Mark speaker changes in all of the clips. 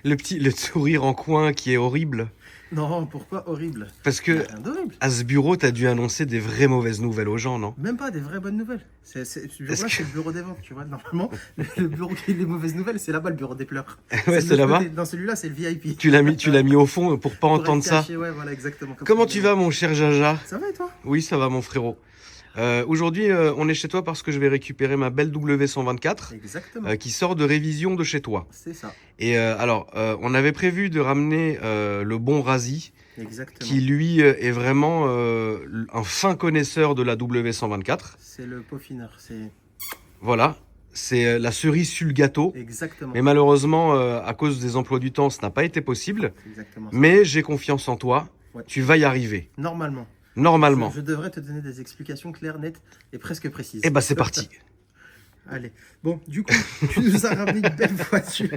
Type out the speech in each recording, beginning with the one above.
Speaker 1: Le sourire en coin qui est horrible.
Speaker 2: Non, pourquoi horrible?
Speaker 1: Parce
Speaker 2: Il n'y a
Speaker 1: que
Speaker 2: rien d'horrible.
Speaker 1: à ce bureau, t'as dû annoncer des vraies mauvaises nouvelles aux gens, non?
Speaker 2: Même pas des vraies bonnes nouvelles. Ce bureau-là,
Speaker 1: Est-ce que-
Speaker 2: c'est le bureau des ventes, tu vois. Normalement, le bureau qui a les mauvaises nouvelles, c'est là-bas le bureau des pleurs.
Speaker 1: Ouais,
Speaker 2: de
Speaker 1: c'est
Speaker 2: l'autre
Speaker 1: là-bas.
Speaker 2: côté. Dans celui-là, c'est le VIP.
Speaker 1: Tu l'as mis au fond pour pas
Speaker 2: Pour être
Speaker 1: entendre ça.
Speaker 2: caché, ouais, voilà, exactement. Comme
Speaker 1: Comment
Speaker 2: ça,
Speaker 1: tu vas, mon cher Jaja?
Speaker 2: Ça va et toi?
Speaker 1: Oui, ça va, mon frérot. Aujourd'hui, on est chez toi parce que je vais récupérer ma belle W124
Speaker 2: Exactement.
Speaker 1: qui sort de révision de chez toi.
Speaker 2: C'est ça.
Speaker 1: Et on avait prévu de ramener le bon Razi,
Speaker 2: Exactement.
Speaker 1: qui lui est vraiment un fin connaisseur de la W124.
Speaker 2: C'est le peaufineur. C'est
Speaker 1: Voilà, c'est la cerise sur le gâteau.
Speaker 2: exactement.
Speaker 1: Mais malheureusement, à cause des emplois du temps, ça n'a pas été possible.
Speaker 2: C'est exactement ça.
Speaker 1: Mais j'ai confiance en toi.
Speaker 2: Ouais.
Speaker 1: Tu vas y arriver.
Speaker 2: Normalement.
Speaker 1: Normalement.
Speaker 2: Je devrais te donner des explications claires, nettes et presque précises.
Speaker 1: Eh ben, c'est parti.
Speaker 2: Allez. Bon, du coup, tu nous as ramené une belle voiture.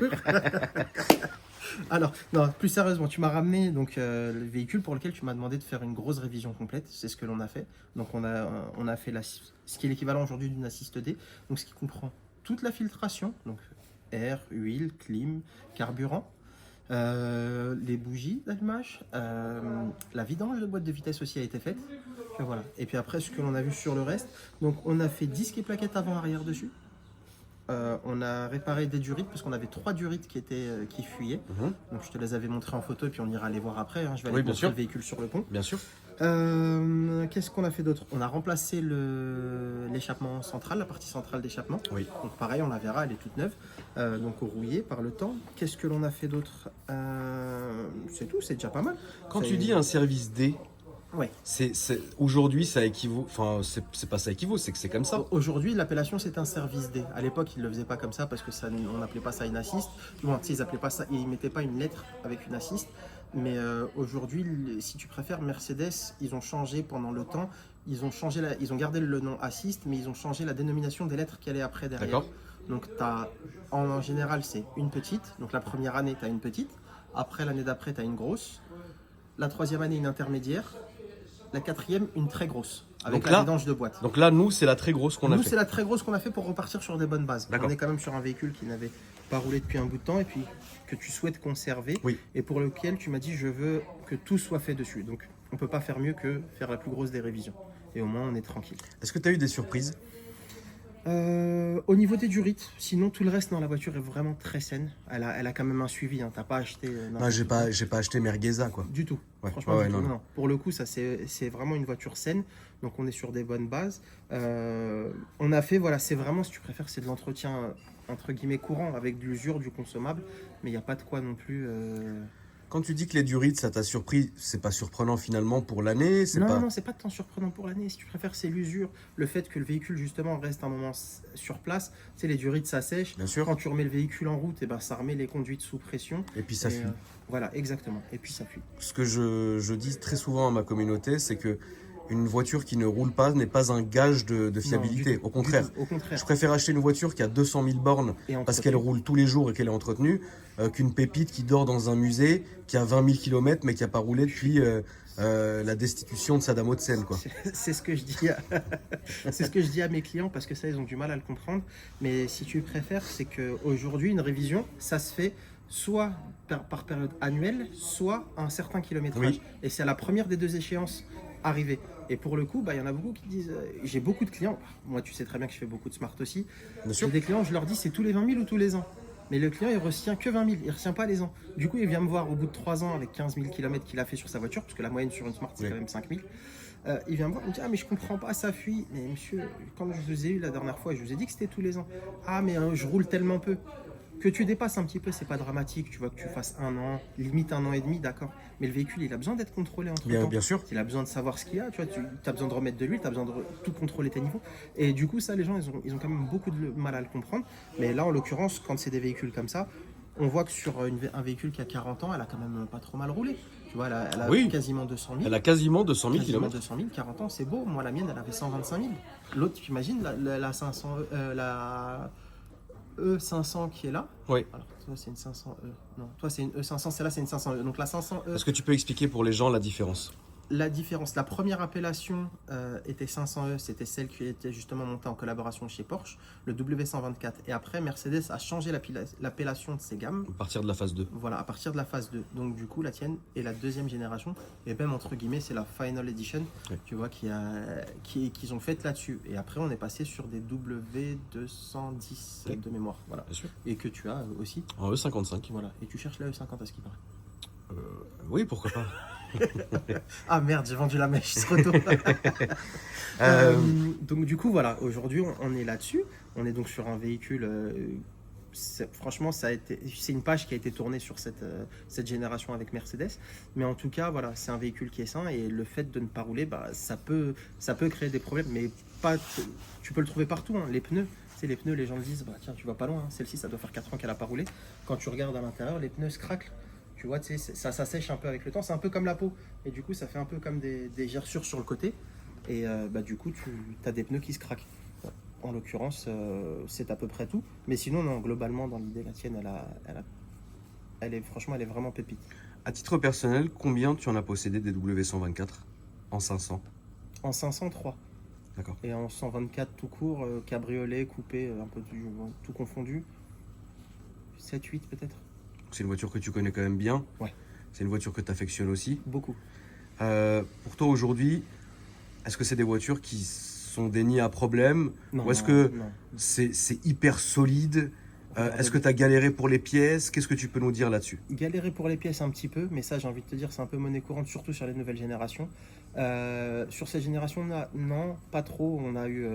Speaker 2: Alors, non, plus sérieusement, tu m'as ramené donc le véhicule pour lequel tu m'as demandé de faire une grosse révision complète. C'est ce que l'on a fait. Donc, on a fait ce qui est l'équivalent aujourd'hui d'une Assist D. Donc, ce qui comprend toute la filtration, donc air, huile, clim, carburant. Les bougies d'allumage, la vidange de boîte de vitesse aussi a été faite. Et voilà. Et puis après, ce que l'on a vu sur le reste, donc on a fait disque et plaquettes avant-arrière dessus. On a réparé des durites parce qu'on avait 3 durites qui fuyaient. Donc je te les avais montrées en photo et puis on ira les voir après. Hein. Je vais aller
Speaker 1: Oui, bien
Speaker 2: montrer
Speaker 1: sûr.
Speaker 2: le véhicule sur le pont.
Speaker 1: Bien sûr.
Speaker 2: Qu'est-ce qu'on a fait d'autre? On a remplacé l'échappement central, la partie centrale d'échappement.
Speaker 1: Oui.
Speaker 2: Donc pareil, on la verra, elle est toute neuve, donc rouillée par le temps. Qu'est-ce que l'on a fait d'autre? C'est tout, c'est déjà pas mal.
Speaker 1: Quand
Speaker 2: C'est-
Speaker 1: tu dis un service D,
Speaker 2: Ouais.
Speaker 1: aujourd'hui, ça équivaut. Enfin, c'est pas ça équivaut, c'est que c'est comme ça.
Speaker 2: Aujourd'hui, l'appellation c'est un service D. À l'époque, ils ne le faisaient pas comme ça parce que on n'appelait pas ça une assist. Bon, ils appelaient pas ça, ils mettaient pas une lettre avec une assist. Mais aujourd'hui, si tu préfères, Mercedes, ils ont changé pendant le temps. Ils ont gardé le nom assist, mais ils ont changé la dénomination des lettres qui allaient après derrière.
Speaker 1: D'accord.
Speaker 2: Donc, en général, c'est une petite. Donc, la première année, tu as une petite. Après, l'année d'après, tu as une grosse. La troisième année, une intermédiaire. La quatrième, une très grosse. Avec
Speaker 1: Donc
Speaker 2: la
Speaker 1: là-
Speaker 2: vidange de boîte.
Speaker 1: Donc là, nous, c'est la très grosse qu'on a
Speaker 2: Nous,
Speaker 1: fait.
Speaker 2: c'est la très grosse qu'on a fait pour repartir sur des bonnes bases.
Speaker 1: D'accord.
Speaker 2: On est quand même sur un véhicule qui n'avait pas roulé depuis un bout de temps et puis que tu souhaites conserver
Speaker 1: Oui.
Speaker 2: et pour lequel tu m'as dit je veux que tout soit fait dessus. Donc on peut pas faire mieux que faire la plus grosse des révisions. Et au moins on est tranquille.
Speaker 1: Est-ce que tu as eu des surprises?
Speaker 2: Au niveau des durites, sinon tout le reste dans la voiture est vraiment très saine. Elle a quand même un suivi. Hein. T'as pas acheté.
Speaker 1: Non, j'ai pas acheté Mergueza, quoi.
Speaker 2: Du tout.
Speaker 1: Ouais.
Speaker 2: Franchement,
Speaker 1: Ouais,
Speaker 2: du
Speaker 1: ouais,
Speaker 2: tout.
Speaker 1: non,
Speaker 2: Non, non. Pour le coup, ça c'est vraiment une voiture saine. Donc on est sur des bonnes bases. On a fait, voilà, c'est vraiment, si tu préfères, c'est de l'entretien entre guillemets courant avec de l'usure, du consommable. Mais il n'y a pas de quoi non plus.
Speaker 1: Quand tu dis que les durites, ça t'a surpris, c'est pas surprenant finalement pour l'année, c'est
Speaker 2: Non,
Speaker 1: pas.
Speaker 2: non, c'est pas tant surprenant pour l'année. Si tu préfères, c'est l'usure. Le fait que le véhicule, justement, reste un moment sur place. Tu sais, les durites, ça sèche.
Speaker 1: Bien sûr.
Speaker 2: Quand tu remets le véhicule en route, et ben, ça remet les conduites sous pression.
Speaker 1: Et puis ça
Speaker 2: Et,
Speaker 1: fuit.
Speaker 2: voilà, exactement. Et puis ça fuit.
Speaker 1: Ce que je dis très souvent à ma communauté, c'est que une voiture qui ne roule pas n'est pas un gage de fiabilité.
Speaker 2: Non, du tout,
Speaker 1: Au contraire.
Speaker 2: du tout. Au contraire.
Speaker 1: Je préfère acheter une voiture qui a 200 000 bornes
Speaker 2: Et
Speaker 1: parce
Speaker 2: entretenue.
Speaker 1: qu'elle roule tous les jours et qu'elle est entretenue, qu'une pépite qui dort dans un musée, qui a 20 000 km mais qui n'a pas roulé depuis la destitution de Saddam Hussein, quoi.
Speaker 2: C'est ce que je dis c'est ce que je dis à mes clients parce que ça ils ont du mal à le comprendre, mais si tu préfères, c'est qu'aujourd'hui une révision ça se fait soit par période annuelle, soit à un certain kilométrage.
Speaker 1: Oui.
Speaker 2: Et c'est à la première des deux échéances arrivée. Et pour le coup, il y en a beaucoup qui disent, j'ai beaucoup de clients, moi tu sais très bien que je fais beaucoup de smart aussi,
Speaker 1: Bien sûr.
Speaker 2: j'ai des clients, je leur dis c'est tous les 20 000 ou tous les ans. Mais le client, il retient que 20 000, il ne retient pas les ans. Du coup, il vient me voir au bout de 3 ans avec 15 000 km qu'il a fait sur sa voiture, parce que la moyenne sur une Smart, c'est
Speaker 1: Oui.
Speaker 2: quand même 5 000. Il vient me voir, il me dit, ah mais je comprends pas, ça fuit. Mais monsieur, quand je vous ai eu la dernière fois, je vous ai dit que c'était tous les ans. Ah mais je roule tellement peu. Que tu dépasses un petit peu, c'est pas dramatique. Tu vois que tu fasses 1 an, limite 1 an et demi, d'accord. Mais le véhicule, il a besoin d'être contrôlé entre temps.
Speaker 1: Bien sûr.
Speaker 2: Il a besoin de savoir ce qu'il y a, tu vois, tu as besoin de remettre de l'huile, tu as besoin de tout contrôler tes niveaux. Et du coup, ça, les gens, ils ont quand même beaucoup de mal à le comprendre. Mais là, en l'occurrence, quand c'est des véhicules comme ça, on voit que sur un véhicule qui a 40 ans, elle a quand même pas trop mal roulé. Tu vois, elle a
Speaker 1: Oui.
Speaker 2: quasiment 200 000.
Speaker 1: Elle a quasiment 200 000
Speaker 2: Quasiment
Speaker 1: km.
Speaker 2: 200 000, 40 ans, c'est beau. Moi, la mienne, elle avait 125 000. L'autre, tu imagines, la 500, la E500 qui est là.
Speaker 1: Oui.
Speaker 2: Alors, toi, c'est une 500E. Non, toi, c'est une E500. Celle-là, c'est une 500E. Donc, la 500E.
Speaker 1: Est-ce que tu peux expliquer pour les gens la différence?
Speaker 2: la différence, la première appellation était 500e, c'était celle qui était justement montée en collaboration chez Porsche, le W124. Et après, Mercedes a changé l'appellation de ses gammes.
Speaker 1: À partir de la phase 2.
Speaker 2: Voilà, à partir de la phase 2. Donc du coup, la tienne est la deuxième génération. Et même entre guillemets, c'est la Final Edition,
Speaker 1: Oui.
Speaker 2: tu vois, qu'ils ont faite là-dessus. Et après, on est passé sur des W210
Speaker 1: Oui.
Speaker 2: de mémoire. Voilà.
Speaker 1: Bien sûr.
Speaker 2: Et que tu as aussi.
Speaker 1: En E55.
Speaker 2: Voilà. Et tu cherches la E50 à ce qui paraît.
Speaker 1: Oui, pourquoi pas.
Speaker 2: Ah merde, j'ai vendu la mèche, ce retour. Donc du coup, voilà, aujourd'hui, on est là-dessus. On est donc sur un véhicule... franchement, c'est une page qui a été tournée sur cette génération avec Mercedes. Mais en tout cas, voilà, c'est un véhicule qui est sain. Et le fait de ne pas rouler, bah, ça peut créer des problèmes. Mais pas, tu peux le trouver partout. Hein. Les pneus, les pneus, les gens le disent, bah, tiens, tu vas pas loin. Hein. Celle-ci, ça doit faire 4 ans qu'elle n'a pas roulé. Quand tu regardes à l'intérieur, les pneus se craquent. Tu vois, ça sèche un peu avec le temps. C'est un peu comme la peau. Et du coup, ça fait un peu comme des gerçures sur le côté. Et bah, du coup, tu as des pneus qui se craquent. En l'occurrence, c'est à peu près tout. Mais sinon, non, globalement, dans l'idée, la tienne, franchement, elle est vraiment pépite.
Speaker 1: À titre personnel, combien tu en as possédé des W124 en 500?
Speaker 2: En 503.
Speaker 1: D'accord.
Speaker 2: Et en 124 tout court, cabriolet, coupé, un peu tout confondu. 7-8 peut-être.
Speaker 1: C'est une voiture que tu connais quand même bien.
Speaker 2: Ouais.
Speaker 1: C'est une voiture que tu affectionnes aussi.
Speaker 2: Beaucoup.
Speaker 1: Pour toi aujourd'hui, est-ce que c'est des voitures qui sont déniées à problème?
Speaker 2: Non,
Speaker 1: ou est-ce que
Speaker 2: non.
Speaker 1: c'est hyper solide?
Speaker 2: Regardez
Speaker 1: Est-ce que tu as galéré pour les pièces? Qu'est-ce que tu peux nous dire là-dessus?
Speaker 2: Galérer pour les pièces un petit peu, mais ça j'ai envie de te dire c'est un peu monnaie courante, surtout sur les nouvelles générations. Sur ces générations-là, non, pas trop. On a eu,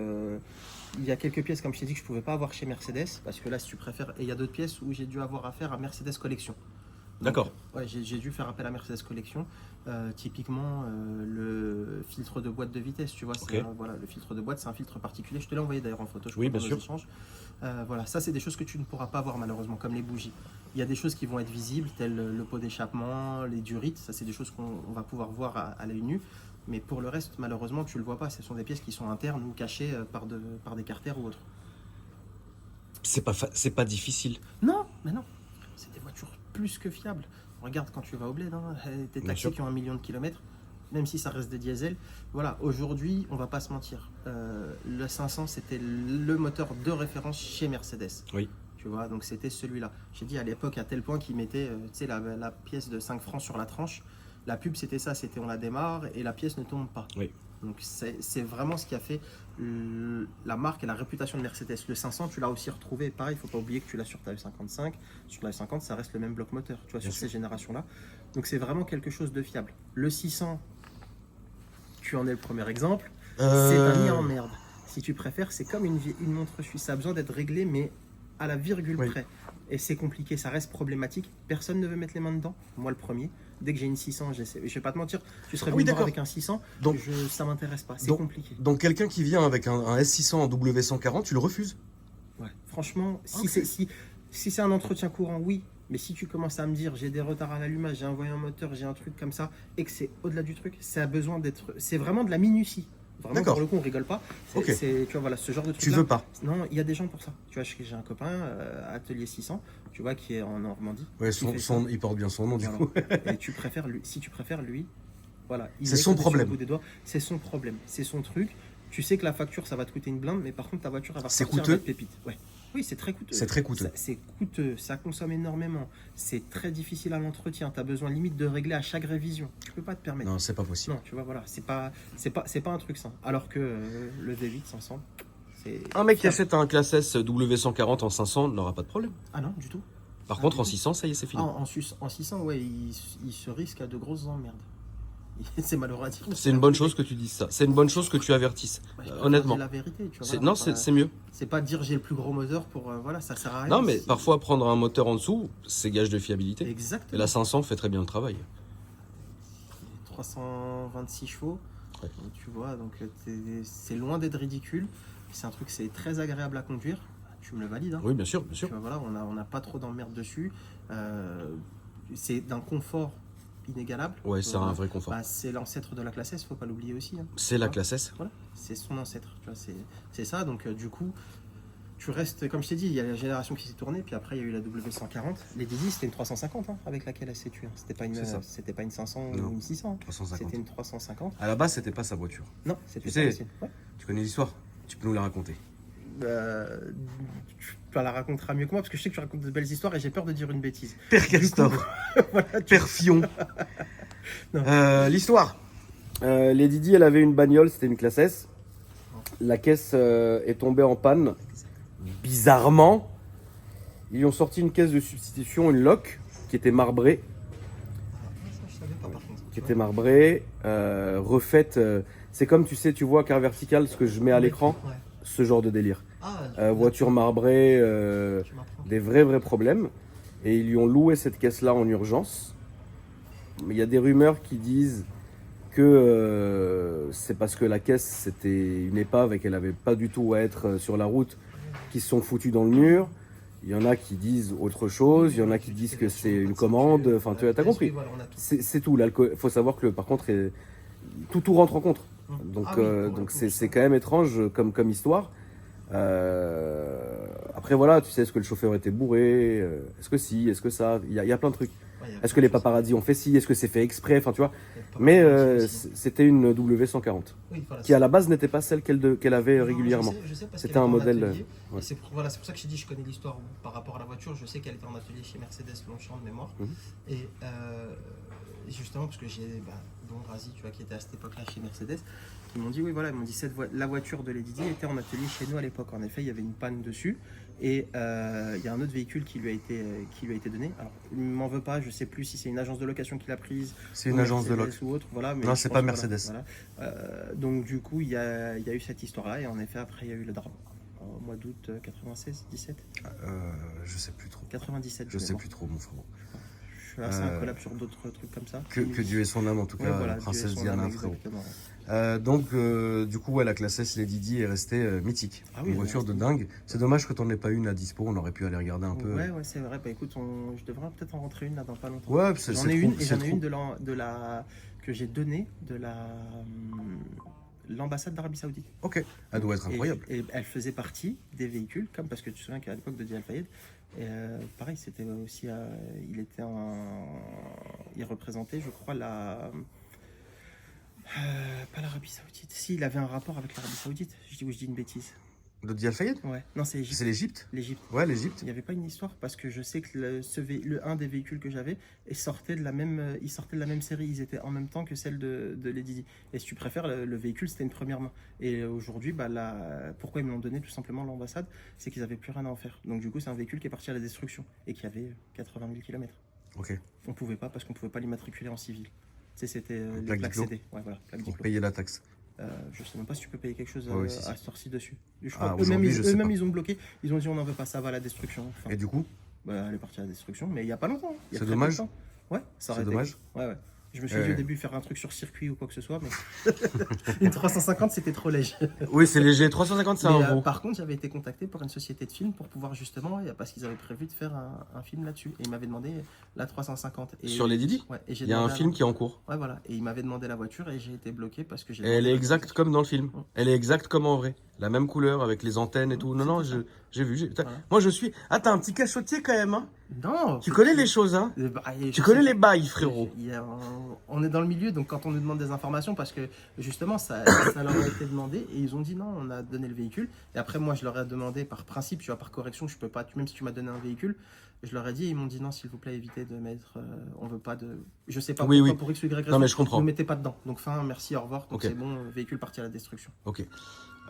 Speaker 2: il y a quelques pièces comme je t'ai dit que je pouvais pas avoir chez Mercedes, parce que là si tu préfères, et il y a d'autres pièces où j'ai dû avoir affaire à Mercedes Collection. Donc,
Speaker 1: D'accord.
Speaker 2: Ouais, j'ai dû faire appel à Mercedes Collection. Typiquement, le filtre de boîte de vitesse, tu vois,
Speaker 1: Ok.
Speaker 2: voilà, le filtre de boîte, c'est un filtre particulier. Je te l'ai envoyé d'ailleurs en photo. Je
Speaker 1: Oui,
Speaker 2: crois,
Speaker 1: bien
Speaker 2: dans nos
Speaker 1: sûr.
Speaker 2: échanges. Voilà, ça c'est des choses que tu ne pourras pas voir malheureusement, comme les bougies. Il y a des choses qui vont être visibles, telles le pot d'échappement, les durites. Ça c'est des choses qu'on va pouvoir voir à l'œil nu. Mais pour le reste, malheureusement, tu le vois pas. Ce sont des pièces qui sont internes ou cachées par des carters ou autres.
Speaker 1: C'est pas difficile.
Speaker 2: Non, mais non. C'est des voitures plus que fiables. Regarde quand tu vas au bled, hein, des
Speaker 1: Bien
Speaker 2: taxis
Speaker 1: sûr.
Speaker 2: qui ont 1 million de kilomètres, même si ça reste des diesels. Voilà, aujourd'hui, on va pas se mentir. Le 500, c'était le moteur de référence chez Mercedes.
Speaker 1: Oui.
Speaker 2: Tu vois, donc c'était celui-là. J'ai dit à l'époque, à tel point qu'ils mettaient tu sais, la pièce de 5 francs sur la tranche. La pub, c'était ça, c'était on la démarre et la pièce ne tombe pas.
Speaker 1: Oui.
Speaker 2: Donc c'est vraiment ce qui a fait la marque et la réputation de Mercedes. Le 500, tu l'as aussi retrouvé. Pareil, il ne faut pas oublier que tu l'as sur ta E55. Sur la E50, ça reste le même bloc moteur, tu vois,
Speaker 1: Bien
Speaker 2: sur
Speaker 1: sûr.
Speaker 2: ces générations-là. Donc c'est vraiment quelque chose de fiable. Le 600, tu en es le premier exemple. C'est un nid en merde. Si tu préfères, c'est comme une montre suisse. Ça a besoin d'être réglé, mais à la virgule
Speaker 1: Oui.
Speaker 2: près. Et c'est compliqué, ça reste problématique. Personne ne veut mettre les mains dedans. Moi, le premier. Dès que j'ai une 600, j'essaie. Je vais pas te mentir, tu serais
Speaker 1: Ah oui,
Speaker 2: venu me voir
Speaker 1: d'accord.
Speaker 2: avec un 600,
Speaker 1: Donc-
Speaker 2: ça m'intéresse pas. C'est
Speaker 1: donc-
Speaker 2: compliqué.
Speaker 1: Donc quelqu'un qui vient avec un S600 en W140, tu le refuses?
Speaker 2: Ouais. Franchement, si
Speaker 1: Ok.
Speaker 2: c'est un entretien courant, oui. Mais si tu commences à me dire j'ai des retards à l'allumage, j'ai un voyant moteur, j'ai un truc comme ça, et que c'est au-delà du truc, ça a besoin d'être. C'est vraiment de la minutie. Vraiment,
Speaker 1: D'accord.
Speaker 2: pour le coup, on rigole pas.
Speaker 1: Ok.
Speaker 2: Tu vois, voilà, ce genre de truc.
Speaker 1: Tu veux pas?
Speaker 2: Non, il y a des gens pour ça. Tu vois, j'ai un copain, Atelier 600, tu vois, qui est en Normandie.
Speaker 1: Ouais,
Speaker 2: qui fait ça.
Speaker 1: il porte bien son nom du
Speaker 2: Voilà.
Speaker 1: coup.
Speaker 2: Et si tu préfères lui, voilà. il
Speaker 1: C'est
Speaker 2: met
Speaker 1: son
Speaker 2: que dessus
Speaker 1: problème.
Speaker 2: au bout des doigts. C'est son problème. C'est son truc. Tu sais que la facture, ça va te coûter une blinde, mais par contre, ta voiture, elle va
Speaker 1: C'est
Speaker 2: sortir
Speaker 1: coûteux.
Speaker 2: avec pépite. Ouais. Oui, c'est très coûteux.
Speaker 1: C'est très coûteux.
Speaker 2: C'est coûteux, ça consomme énormément. C'est très difficile à l'entretien. Tu as besoin limite de régler à chaque révision. Tu peux pas te permettre.
Speaker 1: Non, c'est pas possible.
Speaker 2: Non, tu vois, voilà. C'est pas un truc sain. Alors que le V8 500, c'est.
Speaker 1: Un mec qui
Speaker 2: fiable.
Speaker 1: achète un classe S W140 en 500 n'aura pas de problème.
Speaker 2: Ah non, du tout.
Speaker 1: Par
Speaker 2: Ah,
Speaker 1: contre,
Speaker 2: du
Speaker 1: en
Speaker 2: tout.
Speaker 1: 600, ça y est, c'est fini.
Speaker 2: En 600, ouais, il se risque à de grosses emmerdes. C'est malheureux à dire.
Speaker 1: C'est une bonne chose que tu dises ça. C'est une bonne chose que tu avertisses.
Speaker 2: Bah, je préfère
Speaker 1: Honnêtement.
Speaker 2: dire la vérité, tu vois,
Speaker 1: C'est-
Speaker 2: voilà,
Speaker 1: non,
Speaker 2: faut
Speaker 1: c'est
Speaker 2: pas-
Speaker 1: c'est mieux.
Speaker 2: C'est pas dire j'ai le plus gros moteur pour. Voilà, ça sert à rien.
Speaker 1: Non, mais
Speaker 2: Si-
Speaker 1: parfois prendre un moteur en dessous, c'est gage de fiabilité. Et
Speaker 2: Exactement.
Speaker 1: la 500 fait très bien le travail.
Speaker 2: 326 chevaux.
Speaker 1: Ouais.
Speaker 2: Tu vois, donc c'est loin d'être ridicule. C'est un truc, c'est très agréable à conduire. Tu me le valides, hein.
Speaker 1: Oui, bien sûr, bien
Speaker 2: Tu
Speaker 1: sûr.
Speaker 2: vois, voilà, on n'a pas trop d'emmerdes dessus. C'est d'un confort inégalable.
Speaker 1: Ouais, c'est
Speaker 2: Voilà.
Speaker 1: un vrai confort.
Speaker 2: Bah, c'est l'ancêtre de la classe S, faut pas l'oublier aussi, hein.
Speaker 1: C'est la classe S.
Speaker 2: Voilà, c'est son ancêtre. Tu vois, c'est ça. Donc du coup, tu restes, comme je t'ai dit, il y a la génération qui s'est tournée, puis après il y a eu la W140. Les Didi, c'était une 350 hein, avec laquelle elle s'est tuée. C'était pas une 500
Speaker 1: Non.
Speaker 2: ou une 600.
Speaker 1: 350.
Speaker 2: C'était une 350.
Speaker 1: À la base, c'était pas sa voiture.
Speaker 2: Non, c'était
Speaker 1: Tu
Speaker 2: ça
Speaker 1: sais,
Speaker 2: aussi. Ouais.
Speaker 1: Tu connais l'histoire? Tu peux nous la raconter.
Speaker 2: Tu la raconteras mieux que moi parce que je sais que tu racontes de belles histoires et j'ai peur de dire une bêtise.
Speaker 1: Père Castor.
Speaker 2: Voilà,
Speaker 1: Père Fion.
Speaker 2: Non.
Speaker 1: L'histoire. Les Didi, elle avait une bagnole, c'était une classe S. La caisse est tombée en panne. Bizarrement, ils lui ont sorti une caisse de substitution, une loque, qui était marbrée.
Speaker 2: Je savais pas par contre.
Speaker 1: Qui était marbrée, refaite. C'est comme, tu sais, tu vois, car vertical, ce que je mets à l'écran,
Speaker 2: Ouais.
Speaker 1: ce genre de délire.
Speaker 2: Ah,
Speaker 1: Voiture marbrée,
Speaker 2: tu m'apprends.
Speaker 1: des vrais problèmes. Et ils lui ont loué cette caisse-là en urgence. Mais il y a des rumeurs qui disent que c'est parce que la caisse, c'était une épave et qu'elle n'avait pas du tout à être sur la route, qui se sont foutus dans le mur. Il y en a qui disent autre chose, il y en a qui disent que c'est une commande. Enfin, tu as compris.
Speaker 2: Voilà, on a tout.
Speaker 1: C'est tout. Il faut savoir que par contre, tout rentre en compte. Donc,
Speaker 2: Ah oui,
Speaker 1: donc c'est quand même étrange comme histoire. Après voilà, tu sais, est-ce que le chauffeur était bourré, est-ce que si, est-ce que ça, il y a plein de trucs.
Speaker 2: Ouais, il y a
Speaker 1: Est-ce
Speaker 2: plein
Speaker 1: que les
Speaker 2: de choses.
Speaker 1: paparazzis ont fait ci, est-ce que c'est fait exprès, enfin tu vois.
Speaker 2: Il y a pas
Speaker 1: Mais
Speaker 2: mal de choses aussi.
Speaker 1: c'était une W140
Speaker 2: Oui, voilà,
Speaker 1: qui à la base n'était pas celle qu'elle avait
Speaker 2: Non,
Speaker 1: régulièrement.
Speaker 2: je sais parce
Speaker 1: C'était
Speaker 2: qu'elle
Speaker 1: un
Speaker 2: était en
Speaker 1: modèle,
Speaker 2: atelier.
Speaker 1: ouais.
Speaker 2: Et c'est pour ça que je t'ai dit, je connais l'histoire par rapport à la voiture. Je sais qu'elle était en atelier chez Mercedes Longchamp de mémoire.
Speaker 1: Mhm.
Speaker 2: Et justement, parce que j'ai dont Razi, tu vois, qui était à cette époque-là chez Mercedes, ils m'ont dit, oui, voilà, ils m'ont dit, la voiture de Lady Di était en atelier chez nous à l'époque. En effet, il y avait une panne dessus. Et il y a un autre véhicule qui lui a été donné. Alors, il ne m'en veut pas, je ne sais plus si c'est une agence de location qui l'a prise.
Speaker 1: C'est une agence de loc.
Speaker 2: Ou autre, voilà, mais
Speaker 1: Non,
Speaker 2: je
Speaker 1: c'est
Speaker 2: pense
Speaker 1: pas
Speaker 2: que
Speaker 1: Mercedes.
Speaker 2: voilà. Donc du coup, il y a eu cette histoire-là, et en effet, après, il y a eu le drame. Au mois d'août 96, 17
Speaker 1: Je sais plus trop.
Speaker 2: 97,
Speaker 1: Je sais
Speaker 2: mémoire.
Speaker 1: plus trop, mon frérot.
Speaker 2: Je suis assez incollable sur d'autres trucs comme ça.
Speaker 1: Que Dieu ait son âme, en tout
Speaker 2: Ouais,
Speaker 1: cas,
Speaker 2: voilà,
Speaker 1: princesse
Speaker 2: Dieu ait son
Speaker 1: Diana,
Speaker 2: âme,
Speaker 1: frérot.
Speaker 2: exactement.
Speaker 1: Donc, du coup, ouais, la classe S Lady Di est restée mythique.
Speaker 2: Ah oui,
Speaker 1: Une voiture de dingue. C'est dommage que t'en aies pas une à dispo, on aurait pu aller regarder un peu.
Speaker 2: Ouais, c'est vrai. Bah écoute, je devrais peut-être en rentrer une là dans pas longtemps.
Speaker 1: Ouais,
Speaker 2: J'en ai une, et j'en ai une que j'ai donnée de l'ambassade d'Arabie Saoudite.
Speaker 1: Ok, elle doit être incroyable.
Speaker 2: Et elle faisait partie des véhicules, comme parce que tu te souviens qu'à l'époque de Di Al-Fayed, pareil, c'était aussi, il représentait, je crois, pas l'Arabie Saoudite. Si, il avait un rapport avec l'Arabie Saoudite. Je dis une bêtise.
Speaker 1: De Di Al-Fayed?
Speaker 2: Ouais, non, c'est
Speaker 1: C'est
Speaker 2: l'Égypte.
Speaker 1: l'Égypte?
Speaker 2: L'Égypte.
Speaker 1: Ouais, l'Égypte.
Speaker 2: Il n'y avait pas une histoire parce que je sais que un des véhicules que j'avais sortait de la même série. Ils étaient en même temps que celle de Lady Di. Et si tu préfères, le véhicule c'était une première main. Et aujourd'hui, pourquoi ils me l'ont donné tout simplement l'ambassade, c'est qu'ils n'avaient plus rien à en faire. Donc du coup, c'est un véhicule qui est parti à la destruction et qui avait 80 000 km.
Speaker 1: Ok.
Speaker 2: On pouvait pas parce qu'on pouvait pas l'immatriculer en civil. Tu sais, c'était les
Speaker 1: Plaque
Speaker 2: plaques
Speaker 1: diplôme.
Speaker 2: CD. Ouais, voilà, plaque
Speaker 1: Pour
Speaker 2: diplôme.
Speaker 1: payer la taxe.
Speaker 2: Je sais même pas si tu peux payer quelque chose
Speaker 1: Ouais, si.
Speaker 2: à cette heure-ci dessus. Je
Speaker 1: Ah,
Speaker 2: crois
Speaker 1: aujourd'hui, je sais
Speaker 2: eux-mêmes
Speaker 1: pas.
Speaker 2: ils ont bloqué. Ils ont dit on n'en veut pas, ça va à la destruction. Enfin,
Speaker 1: Et du coup,
Speaker 2: elle est partie à la destruction, mais il n'y a pas longtemps. Il y a
Speaker 1: C'est
Speaker 2: très peu
Speaker 1: dommage.
Speaker 2: de temps. Ouais, ça aurait
Speaker 1: c'est
Speaker 2: été.
Speaker 1: dommage.
Speaker 2: Ouais. Je me suis dit
Speaker 1: Ouais.
Speaker 2: au début faire un truc sur circuit ou quoi que ce soit, mais une 350 c'était trop léger.
Speaker 1: Oui, c'est léger. 350, c'est
Speaker 2: Mais,
Speaker 1: un gros.
Speaker 2: par contre, j'avais été contacté par une société de films pour pouvoir justement, parce qu'ils avaient prévu de faire un film là-dessus. Et ils m'avaient demandé la 350. Et,
Speaker 1: Sur les Didi,
Speaker 2: ouais, et j'ai
Speaker 1: il y a un
Speaker 2: demandé
Speaker 1: film qui est en cours.
Speaker 2: Ouais, voilà. Et ils m'avaient demandé la voiture et j'ai été bloqué parce que j'ai.
Speaker 1: Et elle
Speaker 2: demandé
Speaker 1: est
Speaker 2: la
Speaker 1: exacte
Speaker 2: voiture.
Speaker 1: comme dans le film. Elle est exacte comme en vrai. La même couleur avec les antennes et tout. Non, non,
Speaker 2: C'était
Speaker 1: j'ai vu.
Speaker 2: Voilà.
Speaker 1: Moi, je suis. Ah, t'as un petit cachotier quand même, hein.
Speaker 2: Non.
Speaker 1: Tu connais les choses, hein.
Speaker 2: Et
Speaker 1: Tu
Speaker 2: je
Speaker 1: connais
Speaker 2: sais-
Speaker 1: les bails, frérot.
Speaker 2: On est dans le milieu, donc quand on nous demande des informations, parce que justement ça leur a été demandé, et ils ont dit non, on a donné le véhicule. Et après moi je leur ai demandé par principe, tu vois, par correction, je peux pas, même si tu m'as donné un véhicule, je leur ai dit, ils m'ont dit non, s'il vous plaît, évitez de mettre, on veut pas de, je sais pas
Speaker 1: Oui,
Speaker 2: pourquoi,
Speaker 1: oui.
Speaker 2: pour X ou Y raison,
Speaker 1: Non, mais je comprends.
Speaker 2: ne mettez pas dedans. Donc fin, merci, au revoir. Donc
Speaker 1: Ok.
Speaker 2: c'est bon, véhicule parti à la destruction.
Speaker 1: Ok.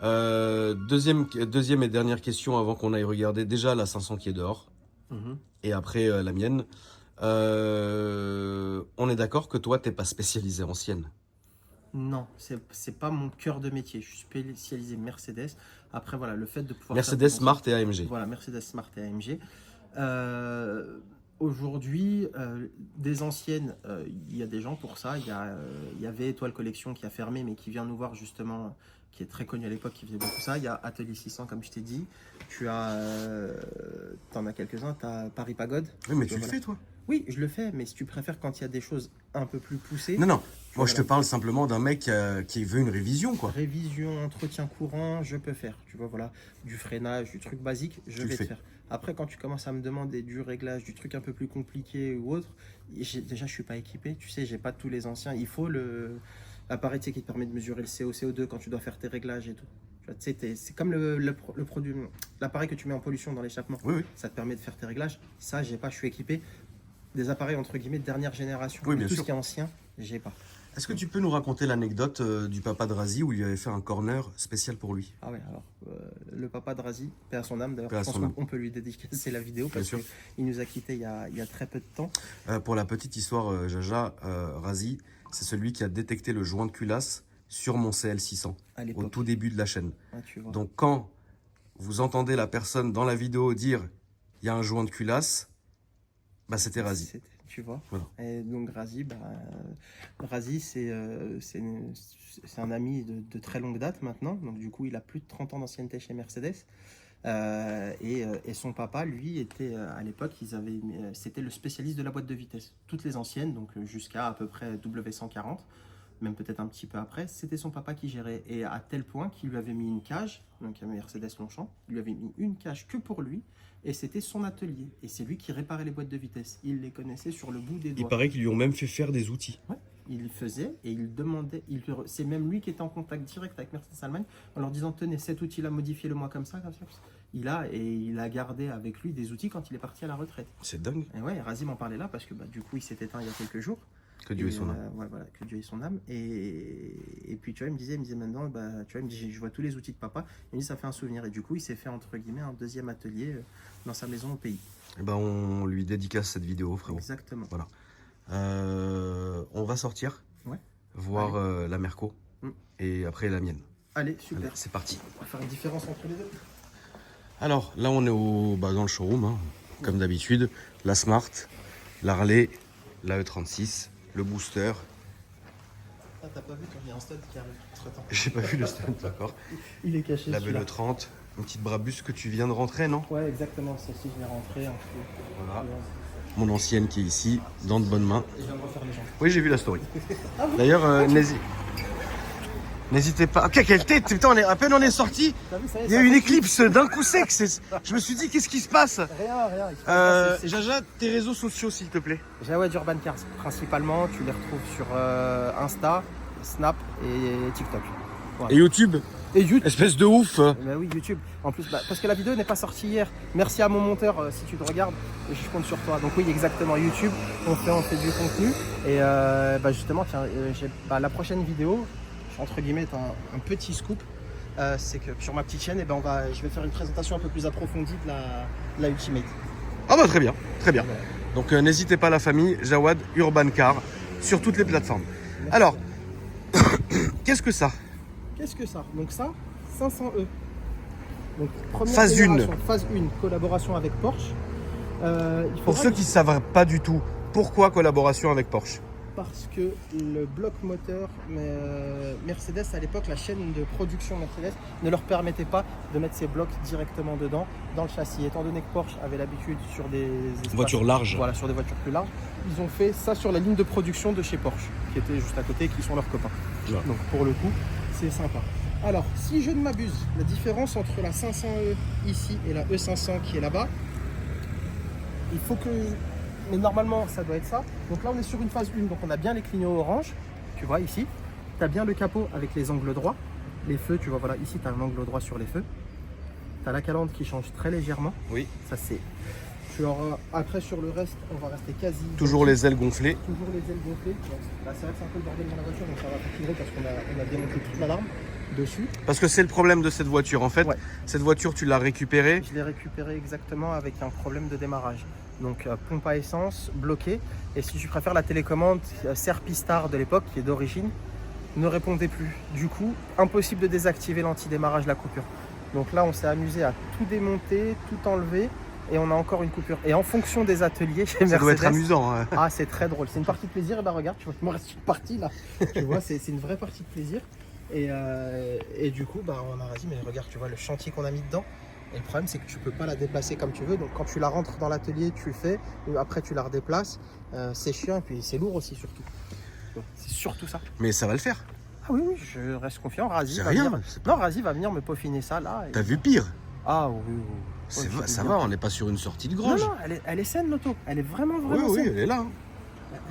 Speaker 1: Deuxième et dernière question avant qu'on aille regarder déjà la 500 qui est dehors.
Speaker 2: Mhm.
Speaker 1: Et après la mienne. On est d'accord que toi, t'es pas spécialisé ancienne.
Speaker 2: Non, c'est pas mon cœur de métier. Je suis spécialisé Mercedes. Après voilà, le fait de pouvoir
Speaker 1: Mercedes,
Speaker 2: faire-
Speaker 1: Smart et AMG.
Speaker 2: Voilà, Mercedes Smart et AMG. Aujourd'hui, des anciennes, il y a des gens pour ça. Il y avait Étoile Collection qui a fermé, mais qui vient nous voir justement, qui est très connu à l'époque, qui faisait beaucoup ça. Il y a Atelier 600, comme je t'ai dit. T'en as quelques-uns. Tu as Paris Pagode.
Speaker 1: Oui, mais tu le
Speaker 2: Voilà.
Speaker 1: fais, toi.
Speaker 2: Oui, je le fais, mais si tu préfères quand il y a des choses un peu plus poussées.
Speaker 3: Non, non. Moi, je te
Speaker 2: Voilà.
Speaker 3: parle simplement d'un mec qui veut une révision, quoi.
Speaker 2: Révision, entretien courant, je peux faire. Tu vois, voilà, du freinage, du truc basique, je
Speaker 3: Tu le
Speaker 2: vais te
Speaker 3: fais.
Speaker 2: faire. Après, quand tu commences à me demander du réglage, du truc un peu plus compliqué ou autre, déjà, je suis pas équipé. Tu sais, j'ai pas tous les anciens. Il faut l'appareil, tu sais, qui te permet de mesurer le CO, CO2 quand tu dois faire tes réglages et tout. Tu vois, tu sais, c'est comme le produit, l'appareil que tu mets en pollution dans l'échappement.
Speaker 3: Oui, oui.
Speaker 2: Ça te permet de faire tes réglages. Ça, j'ai pas, je suis équipé. Des appareils entre guillemets de dernière génération.
Speaker 3: Oui,
Speaker 2: Mais
Speaker 3: bien
Speaker 2: tout
Speaker 3: sûr.
Speaker 2: ce qui est ancien, j'ai pas.
Speaker 3: Est-ce que tu peux nous raconter l'anecdote du papa de Razi où il lui avait fait un corner spécial pour lui?
Speaker 2: Ah ouais, alors le papa de Razi, paix à son âme d'ailleurs,
Speaker 3: Paix à
Speaker 2: je pense
Speaker 3: son âme.
Speaker 2: qu'on peut lui dédicacer la vidéo
Speaker 3: Bien
Speaker 2: parce
Speaker 3: sûr.
Speaker 2: qu'il nous a quittés il y a très peu de temps.
Speaker 3: Pour la petite histoire, Jaja, Razi, c'est celui qui a détecté le joint de culasse sur mon CL600
Speaker 2: À
Speaker 3: au
Speaker 2: l'époque.
Speaker 3: tout début de la chaîne.
Speaker 2: Ouais, tu vois.
Speaker 3: Donc quand vous entendez la personne dans la vidéo dire il y a un joint de culasse, bah c'était Razi.
Speaker 2: Tu vois.
Speaker 3: Voilà.
Speaker 2: Et donc Razi, Razi c'est un ami de très longue date maintenant. Donc du coup, il a plus de 30 ans d'ancienneté chez Mercedes. Et son papa, lui, était à l'époque, c'était le spécialiste de la boîte de vitesse. Toutes les anciennes, donc jusqu'à à peu près W140, même peut-être un petit peu après, c'était son papa qui gérait. Et à tel point qu'il lui avait mis une cage, donc à Mercedes Longchamp, il lui avait mis une cage que pour lui, et c'était son atelier. Et c'est lui qui réparait les boîtes de vitesse. Il les connaissait sur le bout des doigts.
Speaker 3: paraît qu'ils lui ont même fait faire des outils.
Speaker 2: Ouais, il le faisait et il demandait. C'est même lui qui était en contact direct avec Mercedes Allemagne en leur disant tenez, cet outil-là, modifiez-le-moi comme ça, comme ça. Il a gardé avec lui des outils quand il est parti à la retraite.
Speaker 3: C'est dingue.
Speaker 2: Et ouais, Razi m'en parlait là parce que du coup il s'est éteint il y a quelques jours.
Speaker 3: Que Dieu ait son âme.
Speaker 2: Ouais, voilà, que Dieu ait son âme. Et puis tu vois, il me disait maintenant, tu vois, il me dit je vois tous les outils de papa. Il me dit ça fait un souvenir. Et du coup, il s'est fait entre guillemets un deuxième atelier dans sa maison au pays.
Speaker 3: Eh ben, on lui dédicace cette vidéo, frérot.
Speaker 2: Exactement.
Speaker 3: Voilà. On va sortir,
Speaker 2: Ouais.
Speaker 3: voir la Merco
Speaker 2: Mm.
Speaker 3: et après la mienne.
Speaker 2: Allez, super.
Speaker 3: Allez, c'est parti.
Speaker 2: On va faire une différence entre les deux.
Speaker 3: Alors là, on est dans le showroom, hein, comme d'habitude. La Smart, la Harley, la E36, le Booster.
Speaker 2: Ah, t'as pas vu quand il y a un stud qui arrive entre temps.
Speaker 3: J'ai pas vu le stand, d'accord.
Speaker 2: Il est caché.
Speaker 3: La
Speaker 2: celui-là.
Speaker 3: Belle 30, une petite Brabus que tu viens de rentrer, non?
Speaker 2: Ouais, exactement. Celle-ci, je l'ai rentrée.
Speaker 3: Voilà. Mon ancienne qui est ici, dans de bonnes mains.
Speaker 2: Et je viens de refaire les jambes.
Speaker 3: Oui, j'ai vu la story.
Speaker 2: Ah bon?
Speaker 3: D'ailleurs, n'hésitez pas. Ok, quelle tête! Putain, à peine on est sorti,
Speaker 2: T'as vu, ça y est,
Speaker 3: il y a eu une éclipse d'un coup sec. Je me suis dit, qu'est-ce qui se passe?
Speaker 2: Rien. il se passe rien,
Speaker 3: Jaja, tes réseaux sociaux, s'il te plaît.
Speaker 2: Jawad Urban Cars, principalement, tu les retrouves sur Insta, Snap et TikTok.
Speaker 3: Et YouTube,
Speaker 2: Et YouTube.
Speaker 3: espèce de ouf.
Speaker 2: Bah oui, YouTube. En plus, parce que la vidéo n'est pas sortie hier. Merci à mon monteur si tu te regardes. Et je compte sur toi. Donc oui, exactement, YouTube. On fait du contenu. Et justement, tiens, la prochaine vidéo, entre guillemets, un petit scoop. C'est que sur ma petite chaîne, je vais faire une présentation un peu plus approfondie de la Ultimate.
Speaker 3: Ah bah très bien, très bien.
Speaker 2: Voilà.
Speaker 3: Donc n'hésitez pas la famille, Jawad Urban Car, sur toutes les plateformes. Alors, qu'est-ce que ça?
Speaker 2: Qu'est-ce que ça? Donc ça, 500E. Donc première
Speaker 3: Phase
Speaker 2: génération, phase 1, collaboration avec Porsche.
Speaker 3: Pour ceux qui ne savent pas du tout, pourquoi collaboration avec Porsche?
Speaker 2: Parce que le bloc moteur, Mercedes à l'époque, la chaîne de production Mercedes ne leur permettait pas de mettre ces blocs directement dedans, dans le châssis. Étant donné que Porsche avait l'habitude sur des espaces,
Speaker 3: Voiture large.
Speaker 2: voilà, sur des voitures plus larges, ils ont fait ça sur la ligne de production de chez Porsche, qui était juste à côté, qui sont leurs copains.
Speaker 3: Ouais.
Speaker 2: Donc pour le coup, c'est sympa. Alors, si je ne m'abuse, la différence entre la 500E ici et la E500 qui est là-bas, il faut que... Mais normalement, ça doit être ça. Donc là, on est sur une phase 1. Donc on a bien les clignots orange. Tu vois ici. Tu as bien le capot avec les angles droits. Les feux, tu vois, voilà. Ici, tu as un angle droit sur les feux. Tu as la calandre qui change très légèrement.
Speaker 3: Oui.
Speaker 2: Ça, c'est... Tu auras... Après, sur le reste, on va rester quasi...
Speaker 3: Toujours les ailes gonflées.
Speaker 2: Toujours les ailes gonflées. Là, c'est vrai que c'est un peu le bordel dans la voiture. Donc ça va faire parce qu'on a démonté toute l'alarme dessus.
Speaker 3: Parce que c'est le problème de cette voiture. En fait,
Speaker 2: Ouais.
Speaker 3: cette voiture, tu l'as récupérée.
Speaker 2: Je l'ai récupéré exactement avec un problème de démarrage. Donc pompe à essence bloquée. Et si tu préfères, la télécommande Serpistar de l'époque, qui est d'origine, ne répondait plus. Du coup, impossible de désactiver l'anti-démarrage, la coupure. Donc là, on s'est amusé à tout démonter, tout enlever. Et on a encore une coupure. Et en fonction des ateliers chez Mercedes...
Speaker 3: Ça doit être amusant. Hein.
Speaker 2: Ah, c'est très drôle. C'est une partie de plaisir. Et bah regarde, tu vois, il me reste une partie là. Tu vois, c'est une vraie partie de plaisir. Et du coup, on a dit, mais regarde, tu vois le chantier qu'on a mis dedans. Et le problème, c'est que tu peux pas la déplacer comme tu veux. Donc quand tu la rentres dans l'atelier, tu le fais. Et après, tu la redéplaces. C'est chiant et puis c'est lourd aussi, surtout. Donc, c'est surtout ça.
Speaker 3: Mais ça va le faire.
Speaker 2: Ah oui, oui, je reste confiant. Razi
Speaker 3: C'est
Speaker 2: va
Speaker 3: rien.
Speaker 2: venir. Non, Razi va venir me peaufiner ça là.
Speaker 3: T'as vu pire?
Speaker 2: Ah oui, oui.
Speaker 3: Ça va, on n'est pas sur une sortie de
Speaker 2: Non,
Speaker 3: grange.
Speaker 2: non, elle est saine l'auto. Elle est vraiment,
Speaker 3: Oui,
Speaker 2: vraiment
Speaker 3: oui,
Speaker 2: saine.
Speaker 3: elle est là. Hein.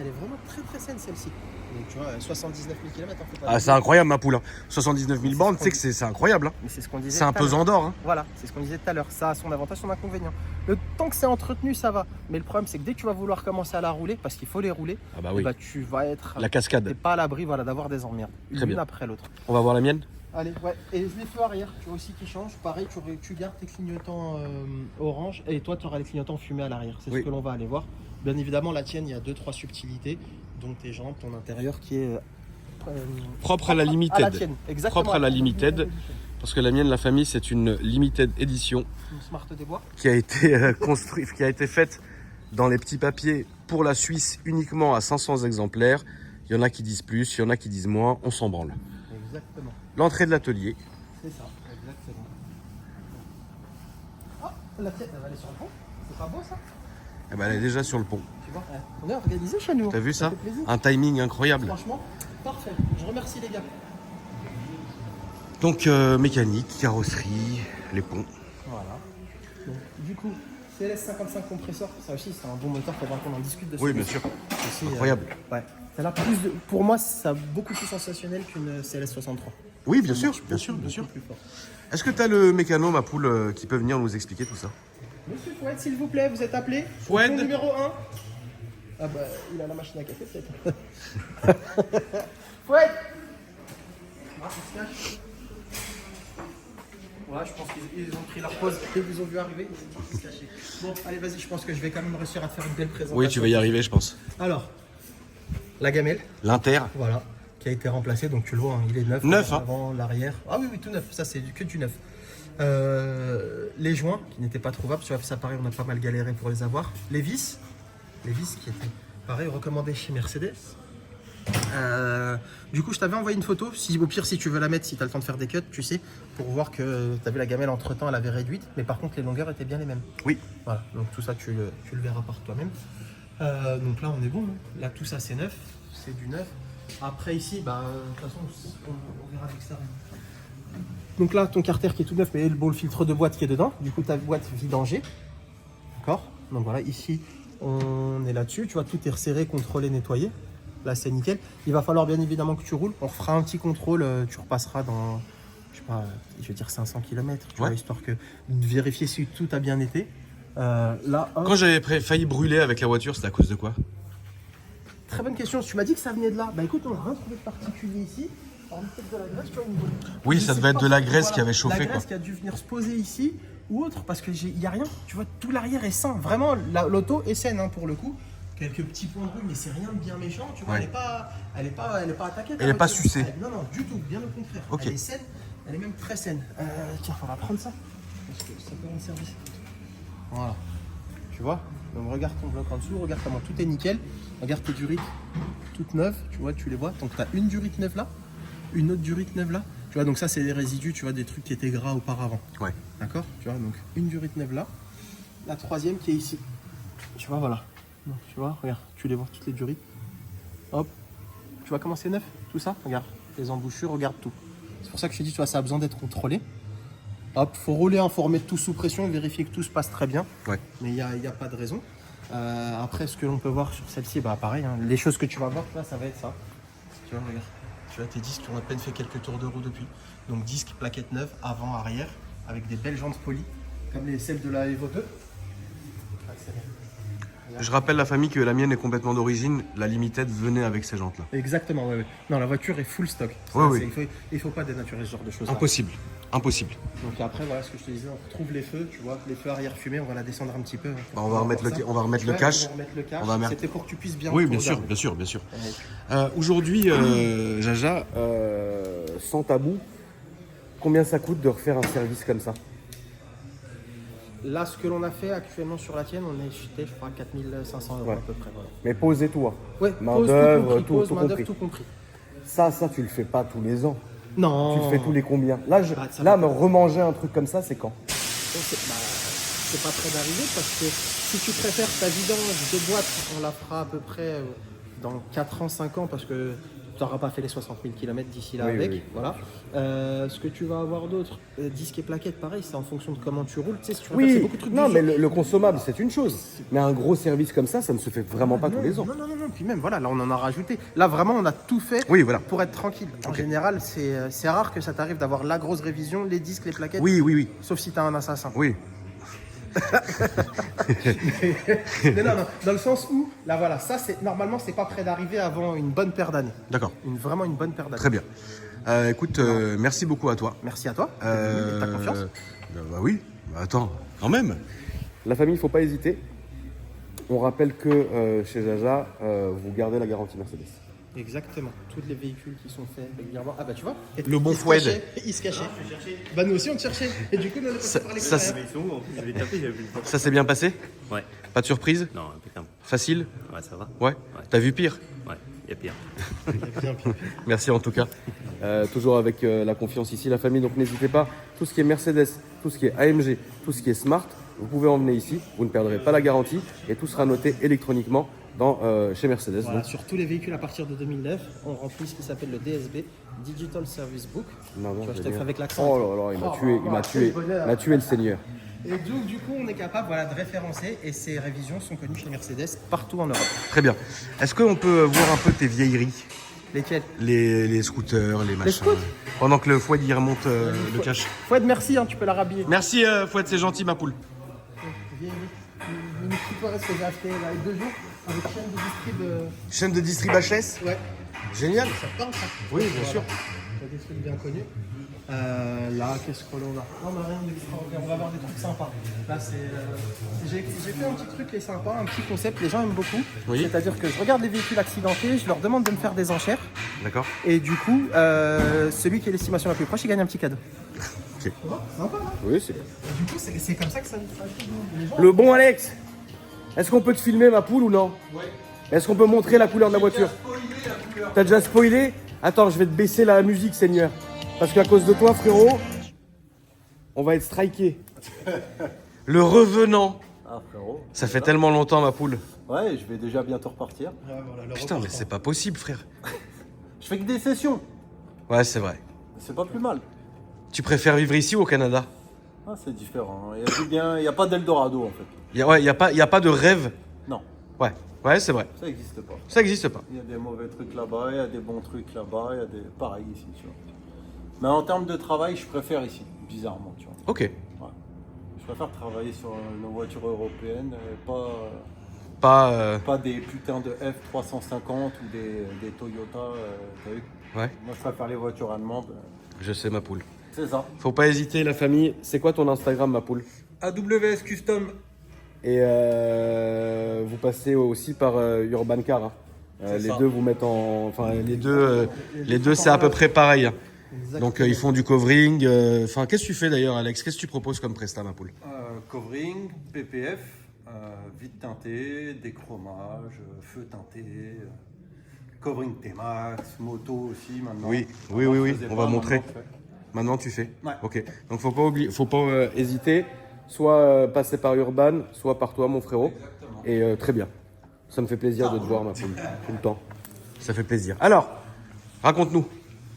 Speaker 2: Elle est vraiment très, très saine celle-ci. Donc tu vois, 79 000 km.
Speaker 3: Ah, c'est incroyable ma poule. Hein. 79 000 bornes, tu sais que c'est incroyable. Hein.
Speaker 2: Mais c'est ce qu'on disait.
Speaker 3: C'est un
Speaker 2: tout à l'heure.
Speaker 3: pesant d'or. Hein.
Speaker 2: Voilà, c'est ce qu'on disait tout à l'heure. Ça a son avantage, son inconvénient. Le temps que c'est entretenu, ça va. Mais le problème, c'est que dès que tu vas vouloir commencer à la rouler, parce qu'il faut les rouler,
Speaker 3: Ah bah oui.
Speaker 2: bah, tu vas être.
Speaker 3: La cascade.
Speaker 2: T'es pas à l'abri, voilà, d'avoir des emmerdes.
Speaker 3: Très
Speaker 2: L'une
Speaker 3: bien.
Speaker 2: après l'autre.
Speaker 3: On va voir la mienne.
Speaker 2: Allez, ouais. Et les feux arrière, tu vois aussi qui changent. Pareil, tu gardes tes clignotants orange et toi, tu auras les clignotants fumés à l'arrière. C'est
Speaker 3: Oui.
Speaker 2: ce que l'on va aller voir. Bien évidemment, la tienne, il y a 2-3 subtilités, dont tes jantes, ton intérieur qui est
Speaker 3: Propre à la
Speaker 2: à la
Speaker 3: limited.
Speaker 2: tienne. Exactement.
Speaker 3: Propre à la limited. Parce que la mienne, la famille, c'est une limited édition
Speaker 2: Une Smart des bois.
Speaker 3: qui a été construite, qui a été faite dans les petits papiers pour la Suisse uniquement à 500 exemplaires. Il y en a qui disent plus, il y en a qui disent moins, on s'en branle.
Speaker 2: Exactement.
Speaker 3: L'entrée de l'atelier.
Speaker 2: C'est ça, exactement. Ah, la tienne, elle va aller sur le pont. C'est pas beau ça?
Speaker 3: Eh ben, elle est déjà sur le pont.
Speaker 2: Tu vois, on est organisé chez nous.
Speaker 3: T'as vu ça?
Speaker 2: fait plaisir.
Speaker 3: Un timing incroyable.
Speaker 2: Franchement, parfait. Je remercie les gars.
Speaker 3: Donc mécanique, carrosserie, les ponts.
Speaker 2: Voilà. Donc, du coup, CLS55 compresseur, ça aussi c'est un bon moteur, faudra qu'on en discute de
Speaker 3: Oui, bien sûr.
Speaker 2: Aussi,
Speaker 3: Incroyable.
Speaker 2: Ouais. Ça a plus pour moi, ça a beaucoup plus sensationnel qu'une CLS63.
Speaker 3: Oui, bien
Speaker 2: Ça
Speaker 3: sûr,
Speaker 2: marche
Speaker 3: bien sûr,
Speaker 2: beaucoup,
Speaker 3: bien sûr.
Speaker 2: beaucoup plus fort.
Speaker 3: Est-ce que tu as le mécano, ma poule, qui peut venir nous expliquer tout ça?
Speaker 2: Monsieur Fouette, s'il vous plaît, vous êtes appelé.
Speaker 3: Fouette.
Speaker 2: Pont numéro 1. Ah bah, il a la machine à café peut-être. Fouette. Ah, il se cache. Ouais, je pense qu'ils ont pris leur pause. Ils vous ont vu arriver, ils ont dit qu'ils se cachaient. Bon, allez, vas-y, je pense que je vais quand même réussir à te faire une belle présentation.
Speaker 3: Oui, tu vas y arriver, je pense.
Speaker 2: Alors, la gamelle,
Speaker 3: L'Inter.
Speaker 2: voilà, qui a été remplacé, donc tu le vois, hein, il est neuf.
Speaker 3: Neuf, hein.
Speaker 2: Avant, l'arrière. Ah oui, oui, tout neuf, ça c'est que du neuf. Les joints qui n'étaient pas trouvables, tu vois, ça pareil, on a pas mal galéré pour les avoir. Les vis qui étaient pareil recommandés chez Mercedes. Du coup, je t'avais envoyé une photo. Si, au pire, si tu veux la mettre, si tu as le temps de faire des cuts, tu sais, pour voir que tu as vu la gamelle entre temps, elle avait réduite, mais par contre, les longueurs étaient bien les mêmes.
Speaker 3: Oui.
Speaker 2: Voilà, donc tout ça, tu le verras par toi-même. Donc là, on est bon. Hein. Là, tout ça, c'est neuf, c'est du neuf. Après, ici, bah, de toute façon, on verra avec ça. Donc là, ton carter qui est tout neuf, mais bon, le filtre de boîte qui est dedans. Du coup, ta boîte vidanger. D'accord. Donc voilà, ici, on est là-dessus. Tu vois, tout est resserré, contrôlé, nettoyé. Là, c'est nickel. Il va falloir bien évidemment que tu roules. On refera un petit contrôle. Tu repasseras dans, je sais pas, je vais dire 500 km, tu vois, histoire de vérifier si tout a bien été. Là, hop.
Speaker 3: Quand j'avais failli brûler avec la voiture, c'était à cause de quoi?
Speaker 2: Très bonne question. Tu m'as dit que ça venait de là. Bah écoute, on n'a rien trouvé de particulier ici. Alors, peut-être de la graisse, tu vois, au niveau.
Speaker 3: Oui,
Speaker 2: Je
Speaker 3: ça
Speaker 2: sais
Speaker 3: devait être
Speaker 2: pas
Speaker 3: de la
Speaker 2: si-
Speaker 3: graisse
Speaker 2: voilà,
Speaker 3: qui avait chauffé,
Speaker 2: la graisse
Speaker 3: quoi.
Speaker 2: qui a dû venir se poser ici ou autre, parce qu'il n'y a rien. Tu vois, tout l'arrière est sain. Vraiment, l'auto est saine hein, pour le coup. Quelques petits points de rue, mais c'est rien de bien méchant. Tu vois,
Speaker 3: Ouais.
Speaker 2: elle est pas attaquée.
Speaker 3: Elle est pas sucée.
Speaker 2: Non, non, du tout. Bien au contraire.
Speaker 3: Ok.
Speaker 2: Elle est saine. Elle est même très saine. Tiens, on va prendre ça. Parce que ça peut rendre service. Voilà. Tu vois? Donc regarde ton bloc en dessous, regarde comment tout est nickel. Regarde tes durites toutes neuves, tu vois, tu les vois. Donc tu as une durite neuve là, une autre durite neuve là. Tu vois, donc ça c'est des résidus, tu vois, des trucs qui étaient gras auparavant.
Speaker 3: Ouais.
Speaker 2: D'accord? Tu vois, donc une durite neuve là. La troisième qui est ici. Tu vois, voilà. Donc, tu vois, regarde, tu les vois, toutes les durites. Hop. Tu vois comment c'est neuf, tout ça? Regarde, les embouchures, regarde tout. C'est pour ça que je te dis, tu vois, ça a besoin d'être contrôlé. Hop, faut rouler, hein, faut remettre tout sous pression, vérifier que tout se passe très bien.
Speaker 3: Ouais.
Speaker 2: Mais il n'y a pas de raison. Après, ce que l'on peut voir sur celle-ci, bah pareil, hein, les choses que tu vas voir, là, ça va être ça. Tu vois, regarde. Tu vois, tes disques, on a à peine fait quelques tours de roue depuis. Donc, disques, plaquettes neuves, avant, arrière, avec des belles jantes polies, comme celles de la Evo 2.
Speaker 3: Je rappelle la famille que la mienne est complètement d'origine. La Limited venait avec ces jantes-là.
Speaker 2: Exactement, ouais, ouais. Non, la voiture est full stock. Ça,
Speaker 3: Ouais, oui.
Speaker 2: Il faut pas dénaturer ce genre de choses.
Speaker 3: Impossible. Impossible.
Speaker 2: Donc après, voilà ce que je te disais, on retrouve les feux, tu vois, les feux arrière fumés, on va la descendre un petit peu.
Speaker 3: Bah, on va remettre le cache.
Speaker 2: On va remettre le cache.
Speaker 3: On va mettre-
Speaker 2: C'était pour que tu puisses bien
Speaker 3: Oui,
Speaker 2: tout
Speaker 3: bien sûr,
Speaker 2: regarder.
Speaker 3: bien sûr, bien sûr.
Speaker 2: Ouais.
Speaker 3: Aujourd'hui, Jaja,
Speaker 1: Sans tabou, combien ça coûte de refaire un service comme ça?
Speaker 2: Là, ce que l'on a fait actuellement sur la tienne, on est jeté, je crois, à 4 500 €
Speaker 1: Ouais.
Speaker 2: à peu près. Voilà.
Speaker 1: Mais pose et tout. Hein.
Speaker 2: Ouais,
Speaker 1: Main
Speaker 2: pause,
Speaker 1: d'œuvre,
Speaker 2: compris,
Speaker 1: tout-
Speaker 2: pause,
Speaker 1: tout
Speaker 2: main d'œuvre,
Speaker 1: compris.
Speaker 2: tout compris.
Speaker 1: Ça, tu le fais pas tous les ans.
Speaker 2: Non.
Speaker 1: Tu le fais tous les combien? Là,
Speaker 2: Arrête, ça
Speaker 1: là
Speaker 2: va
Speaker 1: me remanger un truc comme ça, c'est quand?
Speaker 2: c'est pas près d'arriver parce que si tu préfères ta vidange de boîte, on la fera à peu près dans 4 ans, 5 ans parce que tu n'auras pas fait les 60 000 km d'ici là
Speaker 1: Oui,
Speaker 2: avec.
Speaker 1: oui, oui.
Speaker 2: Voilà. Ce que tu vas avoir d'autre, disque et plaquettes, pareil, c'est en fonction de comment tu roules. Tu sais, si tu préfères, c'est
Speaker 1: Oui,
Speaker 2: beaucoup de trucs
Speaker 1: non,
Speaker 2: du
Speaker 1: mais
Speaker 2: genre.
Speaker 1: le consommable, c'est une chose. Mais un gros service comme ça ne se fait vraiment pas tous les ans.
Speaker 2: Non. Puis même, voilà, là, on en a rajouté. Là, vraiment, on a tout fait
Speaker 3: Oui, voilà.
Speaker 2: pour être tranquille. En
Speaker 3: Ok.
Speaker 2: général, c'est rare que ça t'arrive d'avoir la grosse révision, les disques, les plaquettes.
Speaker 3: Oui.
Speaker 2: Sauf si t'as un assassin.
Speaker 3: Oui.
Speaker 2: Mais non, dans le sens où, là, voilà, ça, normalement, c'est pas près d'arriver avant une bonne paire d'années.
Speaker 3: D'accord.
Speaker 2: Vraiment une bonne paire d'années.
Speaker 3: Très bien. Écoute, merci beaucoup à toi.
Speaker 2: Merci à toi. De ta confiance.
Speaker 3: Bah oui. Bah attends, quand même.
Speaker 1: La famille, il ne faut pas hésiter. On rappelle que chez Jaja, vous gardez la garantie Mercedes.
Speaker 2: Exactement. Tous les véhicules qui sont faits régulièrement. Ah bah tu vois.
Speaker 3: Le bon
Speaker 2: il se
Speaker 3: fouet.
Speaker 2: cachait, Il se cachait. Bah nous aussi on te cherchait. Et du coup nous on est passé par les
Speaker 3: ça,
Speaker 2: coups,
Speaker 4: Ils sont où en plus? J'avais tapé, j'avais plus le temps.
Speaker 3: Ça s'est bien passé?
Speaker 4: Ouais,
Speaker 3: Pas de surprise?
Speaker 4: non, impeccable.
Speaker 3: Facile?
Speaker 4: Ouais, ça va.
Speaker 3: Ouais. T'as vu pire?
Speaker 4: Ouais, il y a pire.
Speaker 3: Merci en tout cas.
Speaker 1: Toujours avec la confiance ici, la famille. Donc n'hésitez pas. Tout ce qui est Mercedes, tout ce qui est AMG, tout ce qui est Smart, vous pouvez emmener ici. Vous ne perdrez pas la garantie et tout sera noté électroniquement chez Mercedes.
Speaker 2: Voilà,
Speaker 1: Donc,
Speaker 2: sur tous les véhicules à partir de 2009, on remplit ce qui s'appelle le DSB, Digital Service Book.
Speaker 1: non,
Speaker 2: Tu vois, je
Speaker 1: j'ai
Speaker 2: t'ai
Speaker 1: bien.
Speaker 2: fait avec l'accent.
Speaker 1: Oh là là, il m'a tué le Seigneur.
Speaker 2: Et donc du coup on est capable de référencer et ces révisions sont connues chez Mercedes partout en Europe.
Speaker 3: Très bien. Est-ce qu'on peut voir un peu tes vieilleries?
Speaker 2: Lesquelles?
Speaker 3: Les scooters, les machins.
Speaker 2: scouts
Speaker 3: Pendant que le Fouad y remonte le cash.
Speaker 2: Fouad, merci, tu peux la rhabiller.
Speaker 3: Merci Fouad, c'est gentil ma poule.
Speaker 2: Une petite soirée que j'ai acheté là, il y a 2 jours avec chaîne de distrib.
Speaker 3: Chaîne de distrib HS?
Speaker 2: Ouais.
Speaker 3: Génial.
Speaker 2: Ça te parle ça?
Speaker 3: Oui, bien sûr.
Speaker 2: Il y a des trucs bien connus. Là, qu'est-ce qu'on a? Non, mais rien d'extraordinaire. On va avoir des trucs sympas. Là, j'ai fait un petit truc qui est sympa, un petit concept. Les gens aiment beaucoup.
Speaker 3: Oui.
Speaker 2: C'est-à-dire que je regarde les véhicules accidentés, je leur demande de me faire des enchères.
Speaker 3: D'accord.
Speaker 2: Et du coup, celui qui a l'estimation la plus proche, il gagne un petit cadeau.
Speaker 3: Ok.
Speaker 2: Sympa, hein?
Speaker 1: Oui, c'est.
Speaker 2: Et du coup, c'est comme ça que ça les gens.
Speaker 1: Le bon Alex, est-ce qu'on peut te filmer ma poule ou non?
Speaker 2: Ouais.
Speaker 1: Est-ce qu'on peut montrer la couleur de la voiture? T'as déjà spoilé? Attends, je vais te baisser la musique, Seigneur. Parce qu'à cause de toi, frérot, on va être striké.
Speaker 3: Le revenant.
Speaker 5: Ah frérot.
Speaker 3: Ça fait tellement longtemps ma poule.
Speaker 5: Ouais, je vais déjà bientôt repartir.
Speaker 3: Putain, mais c'est pas possible frère.
Speaker 5: Je fais que des sessions.
Speaker 3: Ouais, c'est vrai.
Speaker 5: C'est pas plus mal.
Speaker 3: Tu préfères vivre ici ou au Canada?
Speaker 5: Ah, c'est différent. Il y a du bien, il n'y a pas d'Eldorado en fait.
Speaker 3: Y a pas de rêve.
Speaker 5: Non,
Speaker 3: Ouais, c'est vrai.
Speaker 5: ça n'existe pas.
Speaker 3: Ça existe pas.
Speaker 5: Il y a des mauvais trucs là-bas, il y a des bons trucs là-bas, il y a des pareils ici, tu vois. Mais en termes de travail, je préfère ici, bizarrement, tu vois.
Speaker 3: Ok.
Speaker 5: Ouais. Je préfère travailler sur nos voitures européennes,
Speaker 3: Pas.
Speaker 5: pas des putains de F350 ou des Toyota, t'as vu.
Speaker 3: Ouais,
Speaker 5: Moi, je préfère les voitures allemandes.
Speaker 3: je sais ma poule.
Speaker 5: C'est ça.
Speaker 3: Faut pas hésiter la famille.
Speaker 1: C'est quoi ton Instagram, ma poule?
Speaker 5: AWS Custom.
Speaker 1: Et vous passez aussi par Urban Car. Hein. Les
Speaker 5: ça.
Speaker 1: deux vous mettent en. Enfin,
Speaker 3: Les deux c'est à peu près pareil. Hein. Donc ils font du covering. Enfin, qu'est-ce que tu fais d'ailleurs, Alex? Qu'est-ce que tu proposes comme prestat, ma poule?
Speaker 5: Covering, PPF, vide teinté, déchromage, feu teinté, covering T-Max, moto aussi maintenant.
Speaker 3: Oui.
Speaker 5: Avant, je faisais
Speaker 3: On
Speaker 5: pas,
Speaker 3: va montrer.
Speaker 5: maintenant, je fais.
Speaker 3: Maintenant, tu fais.
Speaker 5: Ouais.
Speaker 3: Ok. Donc faut pas oublier.
Speaker 1: faut pas hésiter. Soit passer par Urban, soit par toi, mon frérot.
Speaker 5: Exactement.
Speaker 1: Et très bien. Ça me fait plaisir de te voir, ma poule. Tout le temps.
Speaker 3: Ça fait plaisir. Alors, raconte-nous,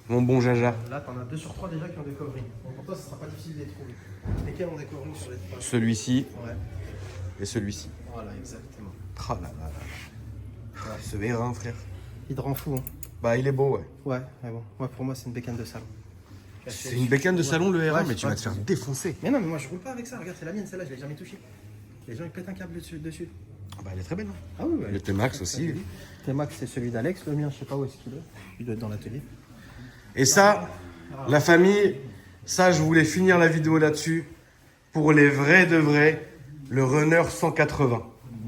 Speaker 3: mon bon Jaja.
Speaker 2: Là, t'en as 2 sur 3 déjà qui ont des coverings. Donc pour toi, ce sera pas difficile de les trouver. Lesquels ont des coverings sur les 3?
Speaker 3: Celui-ci
Speaker 2: Ouais,
Speaker 3: et celui-ci.
Speaker 2: voilà, exactement.
Speaker 3: Ah là là là. Ouais, ce vérin, frère.
Speaker 2: Il te rend fou, hein.
Speaker 3: Bah, il est beau, ouais.
Speaker 2: Ouais, mais bon. Moi, pour moi, c'est une bécane de salon.
Speaker 3: C'est une bécane de salon, le R1,
Speaker 2: Ouais,
Speaker 3: mais tu vas te faire défoncer.
Speaker 2: Mais non, mais moi, je roule pas avec ça. Regarde, c'est la mienne, celle-là, je l'ai jamais touchée. Les gens, ils pètent un câble dessus.
Speaker 3: Ah bah, elle est très belle. Hein.
Speaker 2: Ah oui, ouais.
Speaker 3: Le T-Max aussi.
Speaker 2: T-Max, c'est celui d'Alex. Le mien, je sais pas où est-ce qu'il est. Il doit être dans l'atelier.
Speaker 3: Et ça, la famille, ça, je voulais finir la vidéo là-dessus. Pour les vrais de vrais, le runner 180.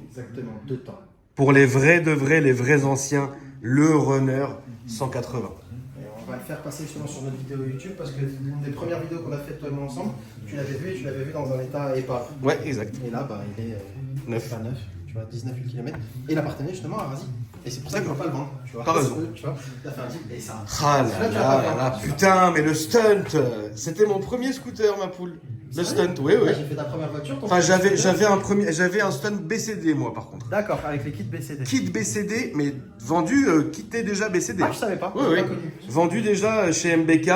Speaker 2: Exactement, 2 temps.
Speaker 3: Pour les vrais de vrais, les vrais anciens, le runner 180.
Speaker 2: Et on va le faire passer justement sur notre vidéo YouTube parce que l'une des premières vidéos qu'on a faites toi et moi ensemble, tu l'avais vu et tu l'avais vu dans un état épars.
Speaker 3: Ouais, exact.
Speaker 2: Et là, bah, il est
Speaker 3: Neuf.
Speaker 2: pas neuf, tu vois, 19 000 km. Et il appartenait justement à Razi. Et c'est pour ça que je ne veux pas le vendre. Tu vois.
Speaker 3: T'as raison.
Speaker 2: Tu vois, il a fait un deal et ça.
Speaker 3: Ah là là là là, putain, mais le stunt, c'était mon premier scooter, ma poule. Le stunt, oui, oui.
Speaker 2: J'ai fait ta première voiture. ton
Speaker 3: Enfin,
Speaker 2: premier scooter.
Speaker 3: j'avais un stunt BCD, moi, par contre.
Speaker 2: D'accord, avec les kits BCD.
Speaker 3: Kit BCD, mais vendu, quitté déjà BCD.
Speaker 2: Ah, je savais pas.
Speaker 3: Oui,
Speaker 2: j'ai
Speaker 3: oui.
Speaker 2: pas connu.
Speaker 3: Vendu déjà chez MBK,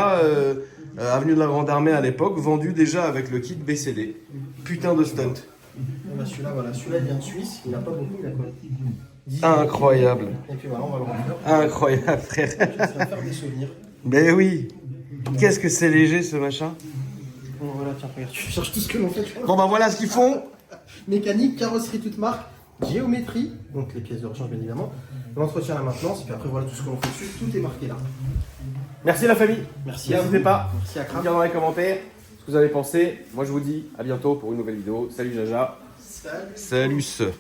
Speaker 3: avenue de la Grande Armée à l'époque, vendu déjà avec le kit BCD. Putain de stunt.
Speaker 2: Ah bah, celui-là, voilà. Celui-là, il vient de Suisse. Il n'a pas beaucoup, il a quoi 18.
Speaker 3: Incroyable.
Speaker 2: Et puis voilà, on va le remplir.
Speaker 3: Incroyable, frère.
Speaker 2: Ça va faire des souvenirs.
Speaker 3: Mais oui. Qu'est-ce que c'est léger, ce machin.
Speaker 2: Bon, voilà, tiens, regarde, tu cherches tout ce que l'on fait.
Speaker 3: Bon, bah voilà ce qu'ils font.
Speaker 2: Mécanique, carrosserie toute marque, géométrie, donc les pièces de rechange bien évidemment, l'entretien, la maintenance, et puis après voilà tout ce que l'on fait dessus, tout est marqué là.
Speaker 1: Merci la famille.
Speaker 2: Merci à
Speaker 1: N'hésitez
Speaker 2: vous.
Speaker 1: pas
Speaker 2: Merci à
Speaker 1: à
Speaker 2: Kram.
Speaker 1: dire dans les commentaires ce que vous avez pensé. Moi je vous dis à bientôt pour une nouvelle vidéo. Salut Jaja.
Speaker 2: Salut.
Speaker 3: Salut.